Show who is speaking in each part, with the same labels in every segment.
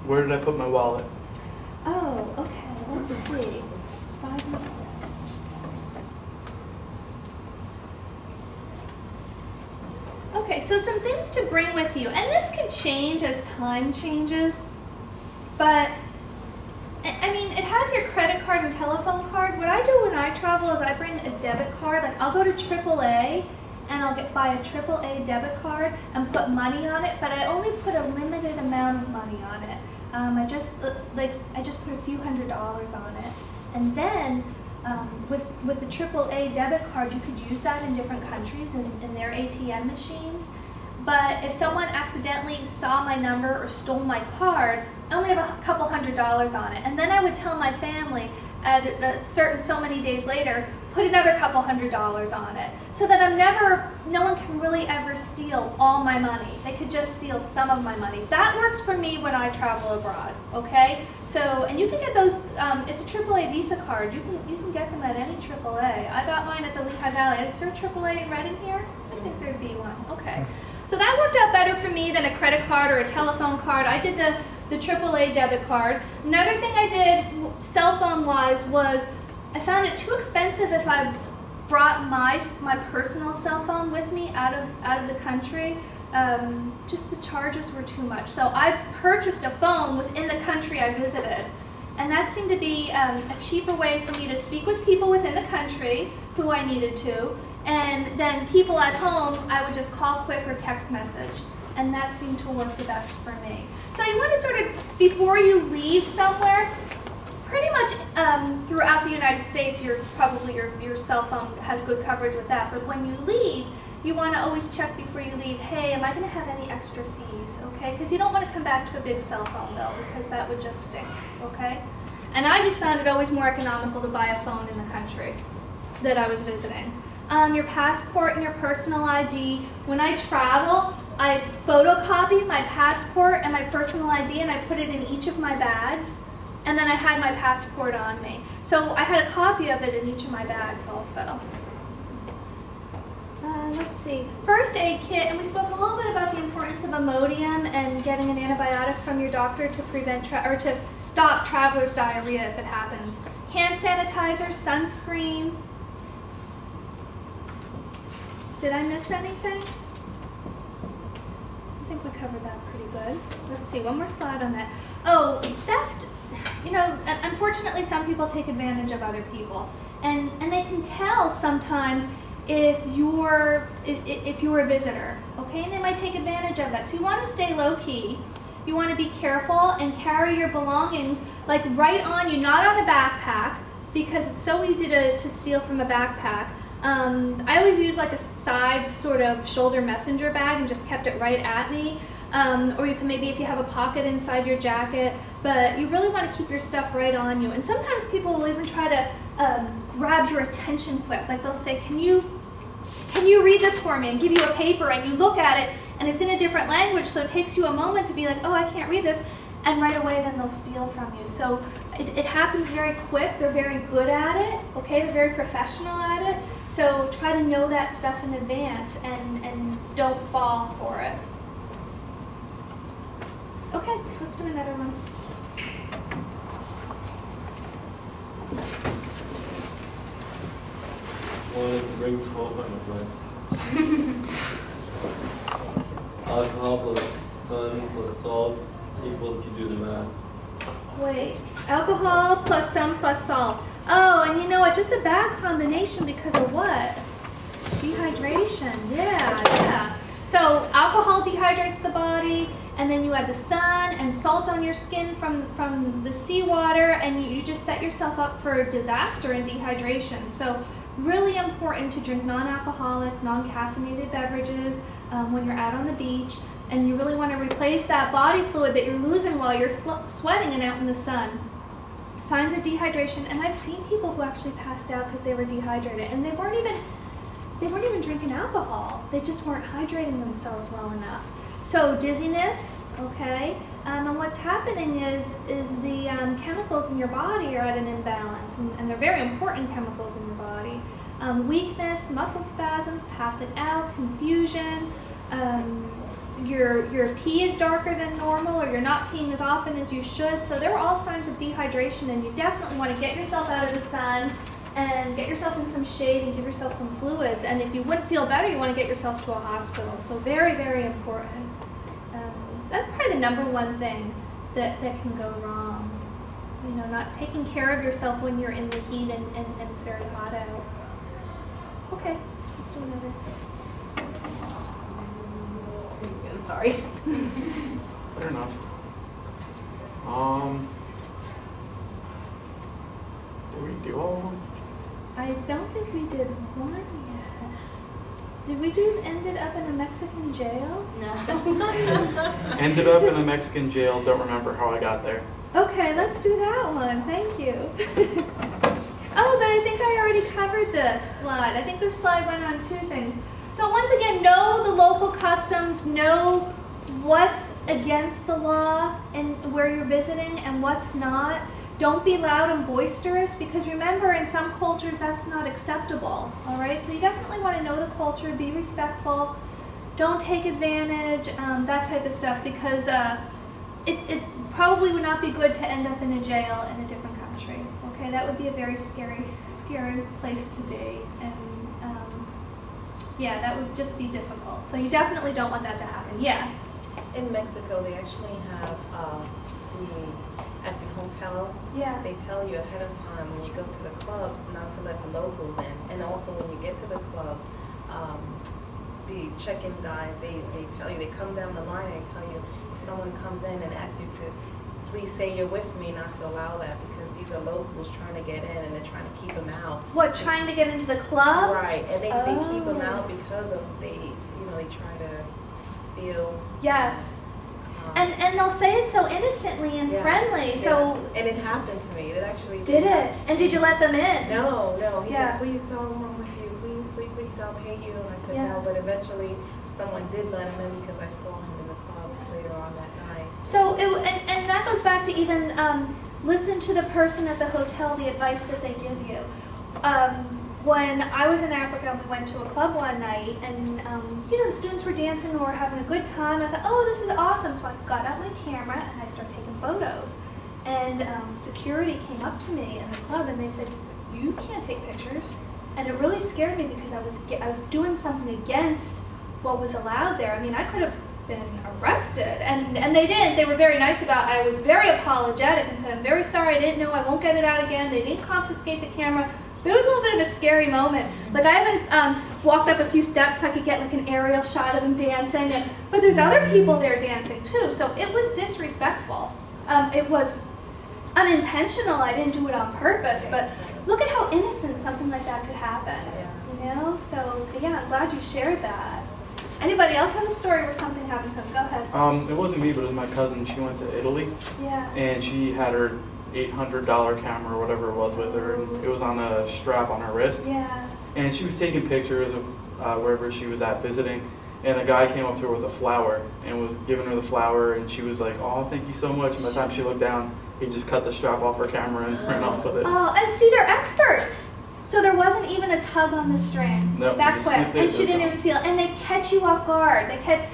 Speaker 1: Where did I put my wallet?
Speaker 2: Oh, okay. Let's see. 5 and 6. Okay, so some things to bring with you, and this can change as time changes, but I mean, it has your credit card and telephone card. What I do when I travel is I bring a debit card. Like I'll go to AAA and I'll buy a AAA debit card and put money on it, but I only put a limited amount of money on it. I just put a few $100s on it, and then with the AAA debit card, you could use that in different countries in their ATM machines. But if someone accidentally saw my number or stole my card, I only have a couple $100s on it. And then I would tell my family at a certain so many days later, put another couple $100s on it. So that no one can really ever steal all my money. They could just steal some of my money. That works for me when I travel abroad, okay? So, and you can get those, it's a AAA Visa card. You can get them at any AAA. I got mine at the Lehigh Valley. Is there a AAA in Reading here? I think there'd be one, okay. So that worked out better for me than a credit card or a telephone card. I did the AAA debit card. Another thing I did, cell phone-wise, was I found it too expensive if I brought my personal cell phone with me out of the country. Just the charges were too much. So I purchased a phone within the country I visited. And that seemed to be a cheaper way for me to speak with people within the country who I needed to. And then people at home, I would just call quick or text message. And that seemed to work the best for me. So you want to sort of, before you leave somewhere, pretty much throughout the United States, your cell phone has good coverage with that. But when you leave, you want to always check before you leave, hey, am I going to have any extra fees, okay? Because you don't want to come back to a big cell phone bill, because that would just stink, okay? And I just found it always more economical to buy a phone in the country that I was visiting. Your passport and your personal ID. When I travel, I photocopy my passport and my personal ID, and I put it in each of my bags. And then I had my passport on me. So I had a copy of it in each of my bags also. Let's see. First aid kit, and we spoke a little bit about the importance of Imodium and getting an antibiotic from your doctor to prevent to stop traveler's diarrhea if it happens. Hand sanitizer, sunscreen. Did I miss anything? I think we covered that pretty good. Let's see, one more slide on that. Oh, theft. You know, unfortunately, some people take advantage of other people, and they can tell sometimes if you're a visitor, okay? And they might take advantage of that. So you want to stay low key. You want to be careful and carry your belongings like right on you, not on a backpack, because it's so easy to steal from a backpack. I always use like a side sort of shoulder messenger bag and just kept it right at me. Or you can maybe, if you have a pocket inside your jacket, but you really want to keep your stuff right on you. And sometimes people will even try to grab your attention quick. Like they'll say, can you read this for me, and give you a paper, and you look at it and it's in a different language, so it takes you a moment to be like, oh, I can't read this, and right away then they'll steal from you. So it happens very quick. They're very good at it, okay? They're very professional at it. So try to know that stuff in advance and don't fall for it. Okay, let's do another one.
Speaker 3: Wanted to bring 12 Alcohol plus sun plus salt equals, you do the math.
Speaker 2: Wait, alcohol plus sun plus salt. Oh, and you know what, just a bad combination because of what? Dehydration, yeah. So alcohol dehydrates the body, and then you add the sun and salt on your skin from the seawater, and you just set yourself up for disaster and dehydration. So really important to drink non-alcoholic, non-caffeinated beverages when you're out on the beach, and you really want to replace that body fluid that you're losing while you're sweating and out in the sun. Signs of dehydration, and I've seen people who actually passed out because they were dehydrated, and they weren't even drinking alcohol. They just weren't hydrating themselves well enough. So dizziness, okay, and what's happening is the chemicals in your body are at an imbalance, and they're very important chemicals in your body. Weakness, muscle spasms, passing out, confusion. Your your pee is darker than normal, or you're not peeing as often as you should. So there are all signs of dehydration, and you definitely want to get yourself out of the sun and get yourself in some shade and give yourself some fluids. And if you wouldn't feel better, you want to get yourself to a hospital. So very, very important. That's probably the number one thing that can go wrong. You know, not taking care of yourself when you're in the heat and it's very hot out. Okay, let's do another. I'm sorry.
Speaker 1: Fair enough. Did we do all of them?
Speaker 2: I don't think we did one yet. Did we do ended up in a Mexican jail?
Speaker 4: No.
Speaker 1: Ended up in a Mexican jail. Don't remember how I got there.
Speaker 2: Okay, let's do that one. Thank you. Oh, but I think I already covered this slide. I think this slide went on two things. So once again, know the local customs, know what's against the law and where you're visiting and what's not. Don't be loud and boisterous, because remember, in some cultures that's not acceptable, all right? So you definitely want to know the culture, be respectful, don't take advantage, that type of stuff, because it probably would not be good to end up in a jail in a different country, okay? That would be a very scary place to be, and yeah, that would just be difficult. So you definitely don't want that to happen. Yeah?
Speaker 4: In Mexico, they actually have at the hotel,
Speaker 2: Yeah.
Speaker 4: they tell you ahead of time when you go to the clubs not to let the locals in. And also when you get to the club, the check-in guys, they tell you, they come down the line and tell you if someone comes in and asks you to please say you're with me, not to allow that, because these are locals trying to get in and they're trying to keep them out.
Speaker 2: What, trying to get into the club?
Speaker 4: Right, and they keep them
Speaker 2: Oh.
Speaker 4: out because of they try to steal.
Speaker 2: Yes. And they'll say it so innocently and
Speaker 4: Yeah.
Speaker 2: friendly.
Speaker 4: Yeah.
Speaker 2: So
Speaker 4: And it happened to me. It actually
Speaker 2: did it? And did you let them in?
Speaker 4: No. He
Speaker 2: Yeah.
Speaker 4: said, please tell them I'm with you. Please, I'll pay you. And I said,
Speaker 2: Yeah.
Speaker 4: no. But eventually, someone did let him in because I saw him in the club later on that night.
Speaker 2: So and that goes back to even listen to the person at the hotel, the advice that they give you. When I was in Africa, we went to a club one night, and the students were dancing and we were having a good time. I thought, oh, this is awesome. So I got out my camera and I started taking photos. And security came up to me in the club and they said, you can't take pictures. And it really scared me because I was doing something against what was allowed there. I mean, I could have been arrested, and they didn't. They were very nice about it. I was very apologetic and said, I'm very sorry, I didn't know, I won't get it out again. They didn't confiscate the camera. But it was a little bit of a scary moment. Like, I haven't walked up a few steps so I could get like an aerial shot of them dancing, but there's other people there dancing too, so it was disrespectful. It was unintentional, I didn't do it on purpose, but look at how innocent something like that could happen, you know? So yeah, I'm glad you shared that. Anybody else have a story where something happened to them? Go ahead.
Speaker 1: It wasn't me, but it was my cousin. She went to Italy,
Speaker 2: Yeah.
Speaker 1: and she had her $800 camera or whatever it was with her, and it was on a strap on her wrist.
Speaker 2: Yeah.
Speaker 1: And she was taking pictures of wherever she was at visiting, and a guy came up to her with a flower and was giving her the flower, and she was like, oh, thank you so much. And by the time she looked down, he just cut the strap off her camera and ran off with it.
Speaker 2: Oh, and see, they're experts. So there wasn't even a tug on the string
Speaker 1: No,
Speaker 2: that
Speaker 1: just
Speaker 2: quick,
Speaker 1: snipped it,
Speaker 2: and she
Speaker 1: it was
Speaker 2: didn't
Speaker 1: gone.
Speaker 2: even feel. And they catch you off guard. They catch,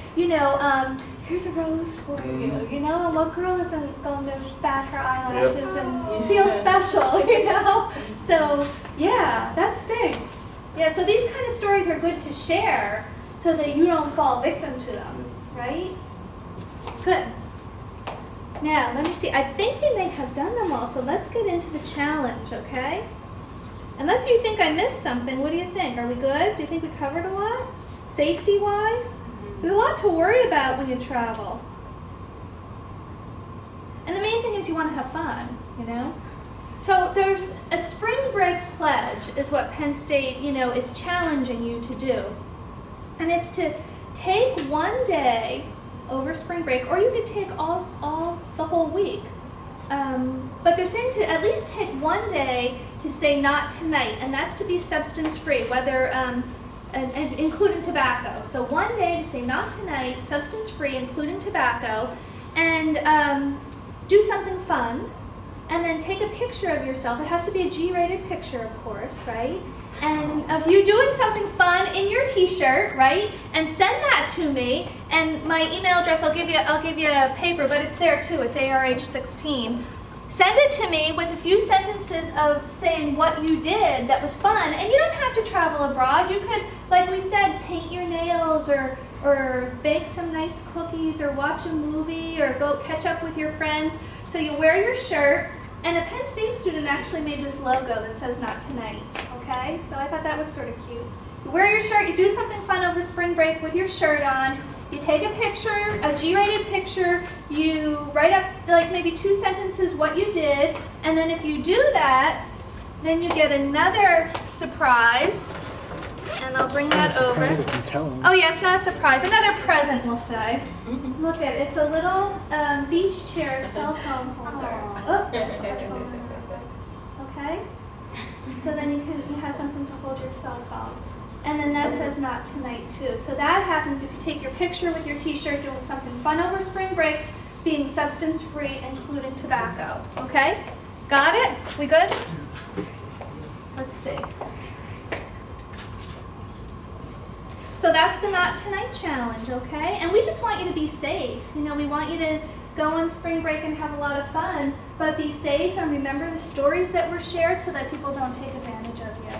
Speaker 2: here's a rose for you. And what girl isn't going to bat her eyelashes and feel special, So yeah, that stinks. Yeah, so these kind of stories are good to share so that you don't fall victim to them, right? Good. Now, let me see. I think we may have done them all, so let's get into the challenge, okay? Unless you think I missed something, what do you think? Are we good? Do you think we covered a lot? Safety-wise? There's a lot to worry about when you travel. And the main thing is you want to have fun, So there's a spring break pledge is what Penn State, is challenging you to do. And it's to take one day over spring break, or you could take all the whole week. But they're saying to at least take one day to say not tonight, and that's to be substance free, whether and including tobacco. So one day to say not tonight, substance free, including tobacco, and do something fun, and then take a picture of yourself. It has to be a G-rated picture, of course, right? and of you doing something fun in your t-shirt, right? And send that to me. And my email address, I'll give you a paper, but it's there too. It's ARH16. Send it to me with a few sentences of saying what you did that was fun. And you don't have to travel abroad. You could, like we said, paint your nails or bake some nice cookies or watch a movie or go catch up with your friends. So you wear your shirt. And a Penn State student actually made this logo that says "Not Tonight." Okay, so I thought that was sort of cute. You wear your shirt, you do something fun over spring break with your shirt on. You take a picture, a G-rated picture. You write up like maybe 2 sentences what you did, and then if you do that, then you get another surprise. And I'll bring that over. Oh yeah, it's not a surprise. Another present, we'll say. Look at it. It's a little beach chair cell phone holder. Oops. Okay. So then you have something to hold your cell phone. And then that says "Not Tonight" too. So that happens if you take your picture with your t-shirt doing something fun over spring break, being substance free, including tobacco. Okay? Got it? We good? Let's see. So that's the Not Tonight challenge, okay? And we just want you to be safe. You know, we want you to go on spring break and have a lot of fun, but be safe and remember the stories that were shared so that people don't take advantage of you.